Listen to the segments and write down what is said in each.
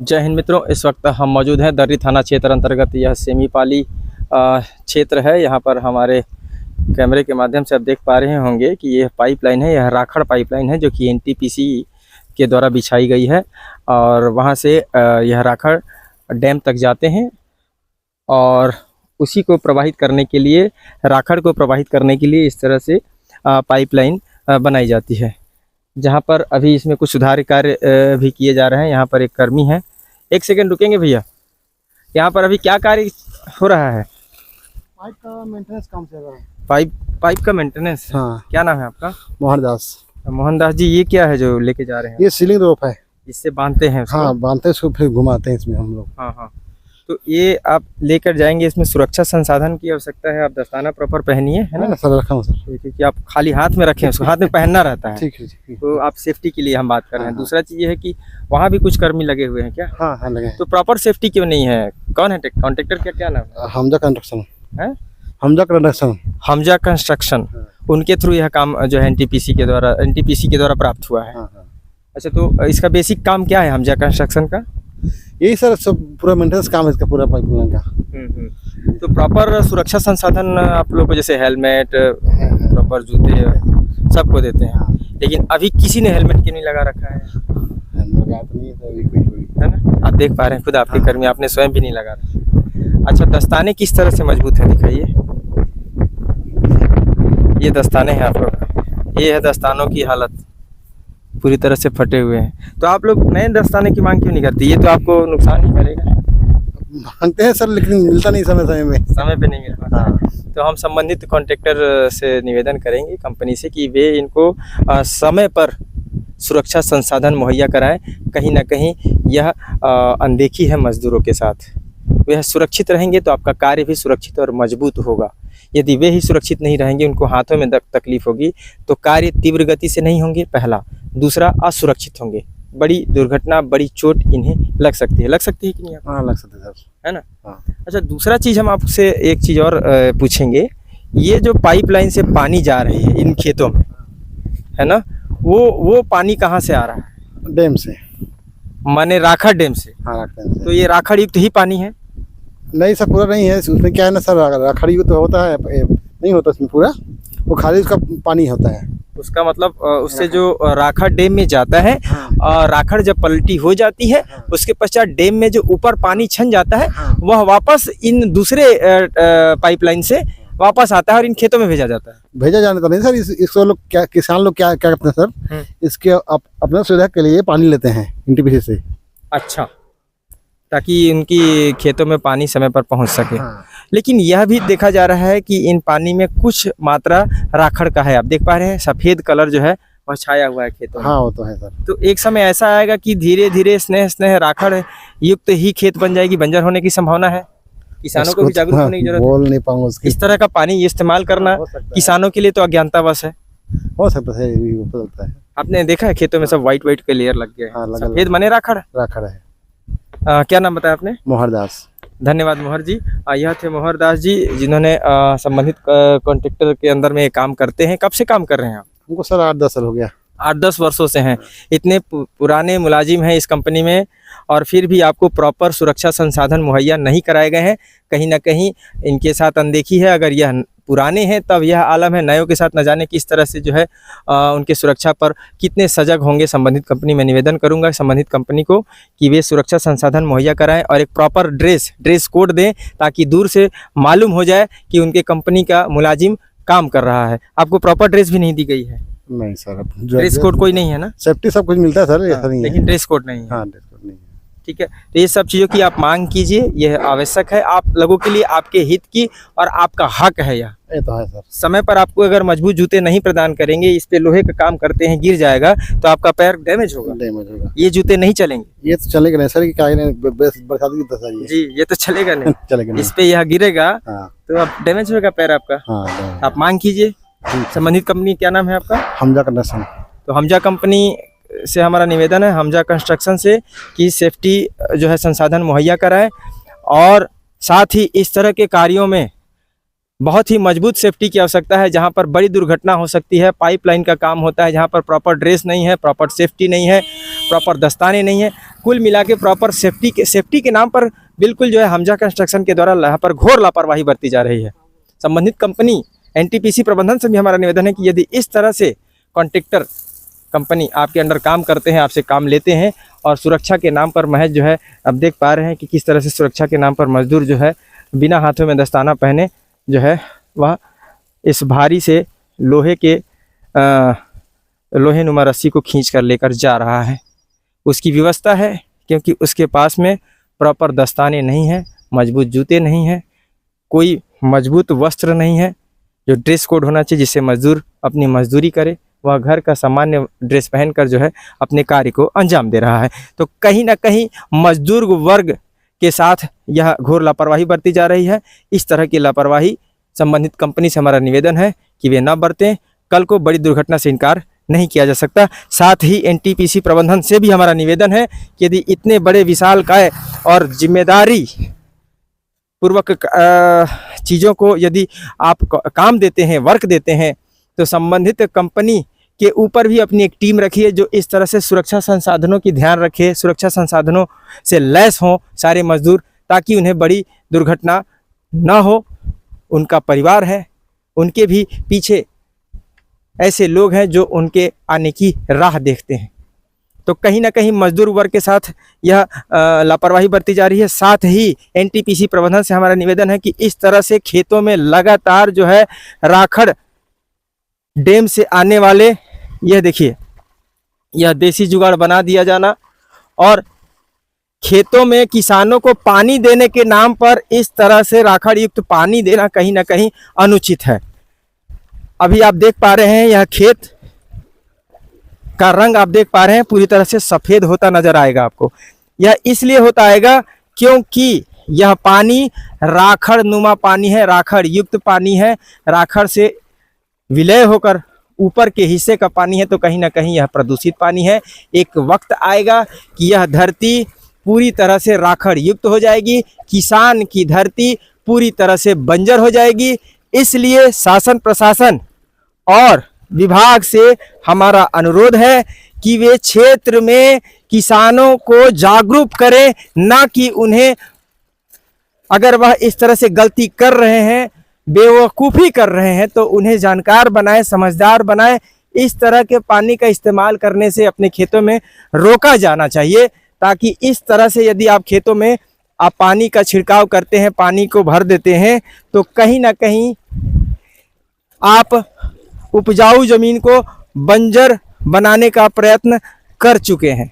जय हिंद मित्रों, इस वक्त हम मौजूद हैं दर्री थाना क्षेत्र अंतर्गत। यह सेमीपाली क्षेत्र है। यहाँ पर हमारे कैमरे के माध्यम से आप देख पा रहे होंगे कि यह पाइपलाइन है, यह राखड़ पाइपलाइन है जो कि एनटीपीसी के द्वारा बिछाई गई है और वहाँ से यह राखड़ डैम तक जाते हैं और उसी को प्रवाहित करने के लिए, राखड़ को प्रवाहित करने के लिए इस तरह से पाइपलाइन बनाई जाती है। जहाँ पर अभी इसमें कुछ सुधार कार्य भी किए जा रहे हैं। यहाँ पर एक कर्मी है, एक सेकंड रुकेंगे भैया। यहाँ पर अभी क्या कार्य हो रहा है? पाइप का मेंटेनेंस काम चल रहा है। पाइप का मेंटेनेंस। हाँ। क्या नाम है आपका? मोहनदास। मोहनदास जी, ये क्या है जो लेके जा रहे हैं? ये सीलिंग रोप है। इससे बांधते हैं उसको? हाँ, बांधते हैं उसको, फिर घुमाते हैं इसमें हम लोग। हाँ। तो ये आप लेकर जाएंगे, इसमें सुरक्षा संसाधन की आवश्यकता है। आप दस्ताना प्रॉपर पहनिए, है ना सर? रखा हूँ सर। क्योंकि आप खाली हाथ में रखें, उसको हाथ में पहनना रहता है। ठीक है। तो आप सेफ्टी के लिए हम बात कर रहे हैं। हाँ। दूसरा चीज़ ये है कि वहाँ भी कुछ कर्मी लगे हुए हैं क्या? हाँ लगे। तो प्रॉपर सेफ्टी क्यों नहीं है? कौन है कॉन्ट्रैक्टर? क्या नाम है? हमजा कंस्ट्रक्शन है। हमजा कंस्ट्रक्शन। उनके थ्रू यह काम जो है एनटीपीसी के द्वारा प्राप्त हुआ है। अच्छा, तो इसका बेसिक काम क्या है हमजा कंस्ट्रक्शन का? यही सर, सब पूरा मेंटेनेंस काम है इसका, पूरा पाइपलाइन का। तो प्रॉपर सुरक्षा संसाधन आप लोग को, जैसे हेलमेट, प्रॉपर जूते सबको देते हैं, लेकिन अभी किसी ने हेलमेट क्यों नहीं लगा रखा है? है ना, आप देख पा रहे हैं खुद, आपके कर्मी, आपने स्वयं भी नहीं लगा रखा। अच्छा, दस्ताने किस तरह से मजबूत है, दिखाइए। ये दस्ताने हैं आप लोग, ये है दस्तानों की हालत, पूरी तरह से फटे हुए हैं। तो आप लोग नए दस्ताने की मांग क्यों नहीं करते? ये तो आपको नुकसान ही करेगा। मांगते हैं सर, लेकिन मिलता नहीं समय पे नहीं मिल पाता। तो हम संबंधित कॉन्ट्रैक्टर से निवेदन करेंगे कंपनी से कि वे इनको समय पर सुरक्षा संसाधन मुहैया कराएं। कहीं ना कहीं यह अनदेखी है मजदूरों के साथ। वे सुरक्षित रहेंगे तो आपका कार्य भी सुरक्षित और मजबूत होगा। यदि वे ही सुरक्षित नहीं रहेंगे, उनको हाथों में तकलीफ होगी, तो कार्य तीव्र गति से नहीं होंगे, पहला। दूसरा, असुरक्षित होंगे, बड़ी दुर्घटना, बड़ी चोट इन्हें लग सकती है कि नहीं? हाँ, लग सकती है सर, है ना। हाँ। अच्छा, दूसरा चीज़ हम आपसे एक चीज़ और पूछेंगे। ये जो पाइपलाइन से पानी जा रही है इन खेतों में, है ना, वो पानी कहाँ से आ रहा है? डैम से, माने राखड़ डैम से। हाँ, राखड़ से। तो ये राखड़ युक्त ही पानी है? नहीं सर, पूरा नहीं है। उसमें क्या है ना सर, राखड़ युक्त होता है, नहीं होता उसमें पूरा, वो खाली उसका पानी होता है। उसका मतलब उससे जो राखड़ डैम में जाता है, राखड़ जब पलटी हो जाती है, उसके पश्चात डैम में जो ऊपर पानी छन जाता है, वह वापस इन दूसरे पाइपलाइन से वापस आता है और इन खेतों में भेजा जाता है। भेजा जाने तो नहीं सर, इसको लोग क्या, किसान लोग क्या करते हैं सर, इसके अपने सुविधा के लिए पानी लेते हैं एनटीपीसी से। अच्छा, ताकि उनकी खेतों में पानी समय पर पहुंच सके। लेकिन यह भी देखा जा रहा है कि इन पानी में कुछ मात्रा राखड़ का है। आप देख पा रहे हैं, सफ़ेद कलर जो है वह छाया हुआ है खेतों में। हाँ, वो तो है सर। तो एक समय ऐसा आएगा कि धीरे धीरे स्नेह राखड़ युक्त ही खेत बन जाएगी, बंजर होने की संभावना है। किसानों को भी जागरूक होने की जरूरत है। बोल नहीं पाऊंगा उसकी। इस तरह का पानी इस्तेमाल करना किसानों के लिए तो अज्ञानतावश है। हो सकता है, ये हो सकता है। आपने देखा है खेतों में सब व्हाइट के लेयर लग गए हैं। सफेद माने राखड़ है। क्या नाम बताया आपने? मोहरदास। धन्यवाद मोहर जी। यह थे मोहरदास जी, जिन्होंने संबंधित कॉन्ट्रैक्टर के अंदर में काम करते हैं। कब से काम कर रहे हैं आप? हमको सर 8-10 साल हो गया। 8-10 वर्षों से हैं। इतने पुराने मुलाजिम हैं इस कंपनी में, और फिर भी आपको प्रॉपर सुरक्षा संसाधन मुहैया नहीं कराए गए हैं। कहीं ना कहीं इनके साथ अनदेखी है। अगर यह पुराने हैं तब यह आलम है, नयों के साथ न जाने किस तरह से जो है उनके सुरक्षा पर कितने सजग होंगे। संबंधित कंपनी में निवेदन करूंगा संबंधित कंपनी को कि वे सुरक्षा संसाधन मुहैया कराएं और एक प्रॉपर ड्रेस कोड दें, ताकि दूर से मालूम हो जाए कि उनके कंपनी का मुलाजिम काम कर रहा है। आपको प्रॉपर ड्रेस भी नहीं दी गई है? नहीं सर, ड्रेस कोड कोई नहीं है ना? सेफ्टी सब कुछ मिलता है सर, ऐसा नहीं है, लेकिन ड्रेस कोड नहीं है। हाँ, ड्रेस कोड नहीं है। ठीक है, तो ये सब चीज़ों की आप मांग कीजिए, यह आवश्यक है आप लोगों के लिए, आपके हित की, और आपका हक है यह। ये तो है सर। समय पर आपको अगर मजबूत जूते नहीं प्रदान करेंगे, इस पे लोहे का काम करते हैं, गिर जाएगा तो आपका पैर डैमेज होगा। ये जूते नहीं चलेंगे। ये तो चलेगा नहीं सर, क्या बरसात की दशा जी, ये तो चलेगा नहीं। चलेगा नहीं। इस पे यह गिरेगा तो आप डैमेज होगा पैर आपका। आप मांग कीजिए संबंधित कंपनी। क्या नाम है आपका? हमजा कंस्ट्रक्शन। तो हमजा कंपनी से हमारा निवेदन है, हमजा कंस्ट्रक्शन से, कि सेफ्टी जो है संसाधन मुहैया कराएं, और साथ ही इस तरह के कार्यों में बहुत ही मजबूत सेफ्टी की आवश्यकता है, जहाँ पर बड़ी दुर्घटना हो सकती है। पाइपलाइन का काम होता है जहाँ पर प्रॉपर ड्रेस नहीं है, प्रॉपर सेफ्टी नहीं है, प्रॉपर दस्ताने नहीं है, कुल मिला के प्रॉपर सेफ्टी के नाम पर बिल्कुल जो है हमजा कंस्ट्रक्शन के द्वारा यहाँ पर घोर लापरवाही बरती जा रही है। संबंधित कंपनी एनटीपीसी प्रबंधन से भी हमारा निवेदन है कि यदि इस तरह से कॉन्ट्रैक्टर कंपनी आपके अंडर काम करते हैं, आपसे काम लेते हैं और सुरक्षा के नाम पर महज जो है, अब देख पा रहे हैं कि किस तरह से सुरक्षा के नाम पर मजदूर जो है बिना हाथों में दस्ताना पहने जो है वह इस भारी से लोहे नुमा रस्सी को खींच कर लेकर जा रहा है। उसकी व्यवस्था है क्योंकि उसके पास में प्रॉपर दस्ताने नहीं हैं, मजबूत जूते नहीं हैं, कोई मजबूत वस्त्र नहीं है जो ड्रेस कोड होना चाहिए जिससे मजदूर अपनी मजदूरी करे। वह घर का सामान्य ड्रेस पहनकर जो है अपने कार्य को अंजाम दे रहा है। तो कहीं ना कहीं मजदूर वर्ग के साथ यह घोर लापरवाही बरती जा रही है। इस तरह की लापरवाही संबंधित कंपनी से हमारा निवेदन है कि वे न बरतें। कल को बड़ी दुर्घटना से इनकार नहीं किया जा सकता। साथ ही एनटीपीसी प्रबंधन से भी हमारा निवेदन है कि यदि इतने बड़े विशालकाय और जिम्मेदारी पूर्वक चीज़ों को यदि आप काम देते हैं, वर्क देते हैं, तो संबंधित कंपनी के ऊपर भी अपनी एक टीम रखिए जो इस तरह से सुरक्षा संसाधनों की ध्यान रखे, सुरक्षा संसाधनों से लैस हों सारे मजदूर, ताकि उन्हें बड़ी दुर्घटना ना हो। उनका परिवार है, उनके भी पीछे ऐसे लोग हैं जो उनके आने की राह देखते हैं। तो कहीं ना कहीं मजदूर वर्ग के साथ यह लापरवाही बरती जा रही है। साथ ही एनटीपीसी प्रबंधन से हमारा निवेदन है कि इस तरह से खेतों में लगातार जो है राखड़ डैम से आने वाले, यह देखिए, यह देसी जुगाड़ बना दिया जाना और खेतों में किसानों को पानी देने के नाम पर इस तरह से राखड़ युक्त पानी देना कहीं ना कहीं अनुचित है। अभी आप देख पा रहे हैं यह खेत का रंग आप देख पा रहे हैं पूरी तरह से सफ़ेद होता नजर आएगा आपको। यह इसलिए होता आएगा क्योंकि यह पानी राखड़ नुमा पानी है, राखड़ युक्त पानी है, राखड़ से विलय होकर ऊपर के हिस्से का पानी है। तो कहीं ना कहीं यह प्रदूषित पानी है। एक वक्त आएगा कि यह धरती पूरी तरह से राखड़ युक्त हो जाएगी, किसान की धरती पूरी तरह से बंजर हो जाएगी। इसलिए शासन प्रशासन और विभाग से हमारा अनुरोध है कि वे क्षेत्र में किसानों को जागरूक करें, ना कि उन्हें, अगर वह इस तरह से गलती कर रहे हैं, बेवकूफ़ी कर रहे हैं, तो उन्हें जानकार बनाए, समझदार बनाए। इस तरह के पानी का इस्तेमाल करने से अपने खेतों में रोका जाना चाहिए, ताकि इस तरह से यदि आप खेतों में आप पानी का छिड़काव करते हैं, पानी को भर देते हैं, तो कहीं ना कहीं आप उपजाऊ जमीन को बंजर बनाने का प्रयत्न कर चुके हैं।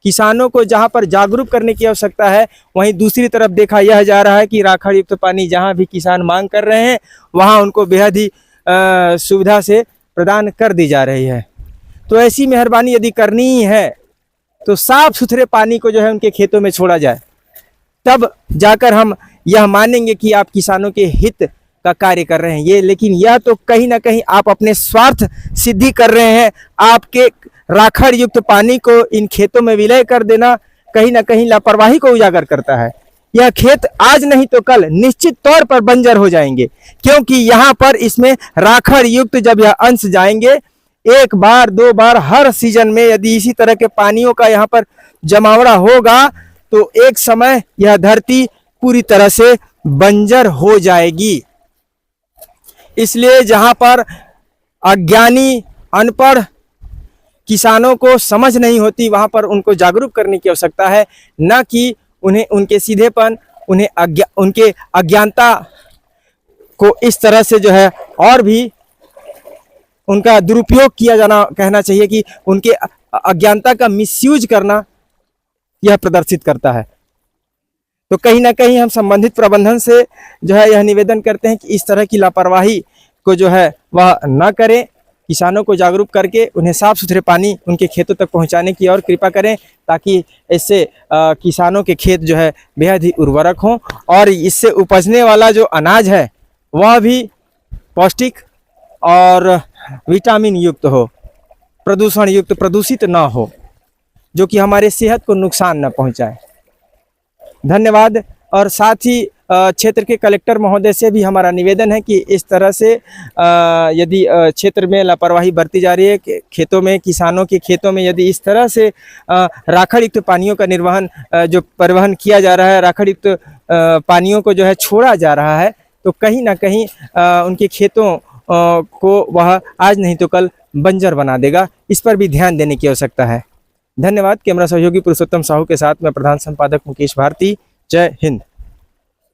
किसानों को जहां पर जागरूक करने की आवश्यकता है, वहीं दूसरी तरफ देखा यह जा रहा है कि राखड़ युक्त पानी जहां भी किसान मांग कर रहे हैं, वहां उनको बेहद ही सुविधा से प्रदान कर दी जा रही है। तो ऐसी मेहरबानी यदि करनी ही है तो साफ सुथरे पानी को जो है उनके खेतों में छोड़ा जाए, तब जाकर हम यह मानेंगे कि आप किसानों के हित का कार्य कर रहे हैं। ये लेकिन यह तो कहीं ना कहीं आप अपने स्वार्थ सिद्धि कर रहे हैं। आपके राखड़ युक्त पानी को इन खेतों में विलय कर देना कहीं ना कहीं लापरवाही को उजागर करता है। यह खेत आज नहीं तो कल निश्चित तौर पर बंजर हो जाएंगे, क्योंकि यहाँ पर इसमें राखड़ युक्त जब यह अंश जाएंगे, एक बार दो बार हर सीजन में यदि इसी तरह के पानियों का यहाँ पर जमावड़ा होगा, तो एक समय यह धरती पूरी तरह से बंजर हो जाएगी। इसलिए जहाँ पर अज्ञानी अनपढ़ किसानों को समझ नहीं होती, वहाँ पर उनको जागरूक करने की आवश्यकता है, न कि उन्हें उनके सीधेपन, उनके अज्ञानता को इस तरह से जो है और भी उनका दुरुपयोग किया जाना, कहना चाहिए कि उनके अज्ञानता का मिसयूज करना यह प्रदर्शित करता है। तो कहीं ना कहीं हम संबंधित प्रबंधन से जो है यह निवेदन करते हैं कि इस तरह की लापरवाही को जो है वह न करें। किसानों को जागरूक करके उन्हें साफ सुथरे पानी उनके खेतों तक पहुंचाने की और कृपा करें, ताकि इससे किसानों के खेत जो है बेहद ही उर्वरक हों और इससे उपजने वाला जो अनाज है वह भी पौष्टिक और विटामिन युक्त हो, प्रदूषण युक्त, प्रदूषित ना हो, जो कि हमारे सेहत को नुकसान न पहुंचाए। धन्यवाद। और साथ ही क्षेत्र के कलेक्टर महोदय से भी हमारा निवेदन है कि इस तरह से यदि क्षेत्र में लापरवाही बरती जा रही है, खेतों में, किसानों के खेतों में यदि इस तरह से राखड़ युक्त पानियों का निर्वहन जो परिवहन किया जा रहा है, राखड़ युक्त पानियों को जो है छोड़ा जा रहा है, तो कहीं ना कहीं उनके खेतों को वह आज नहीं तो कल बंजर बना देगा। इस पर भी ध्यान देने की आवश्यकता है। धन्यवाद। कैमरा सहयोगी पुरुषोत्तम साहू के साथ मैं प्रधान संपादक मुकेश भारती। जय हिंद।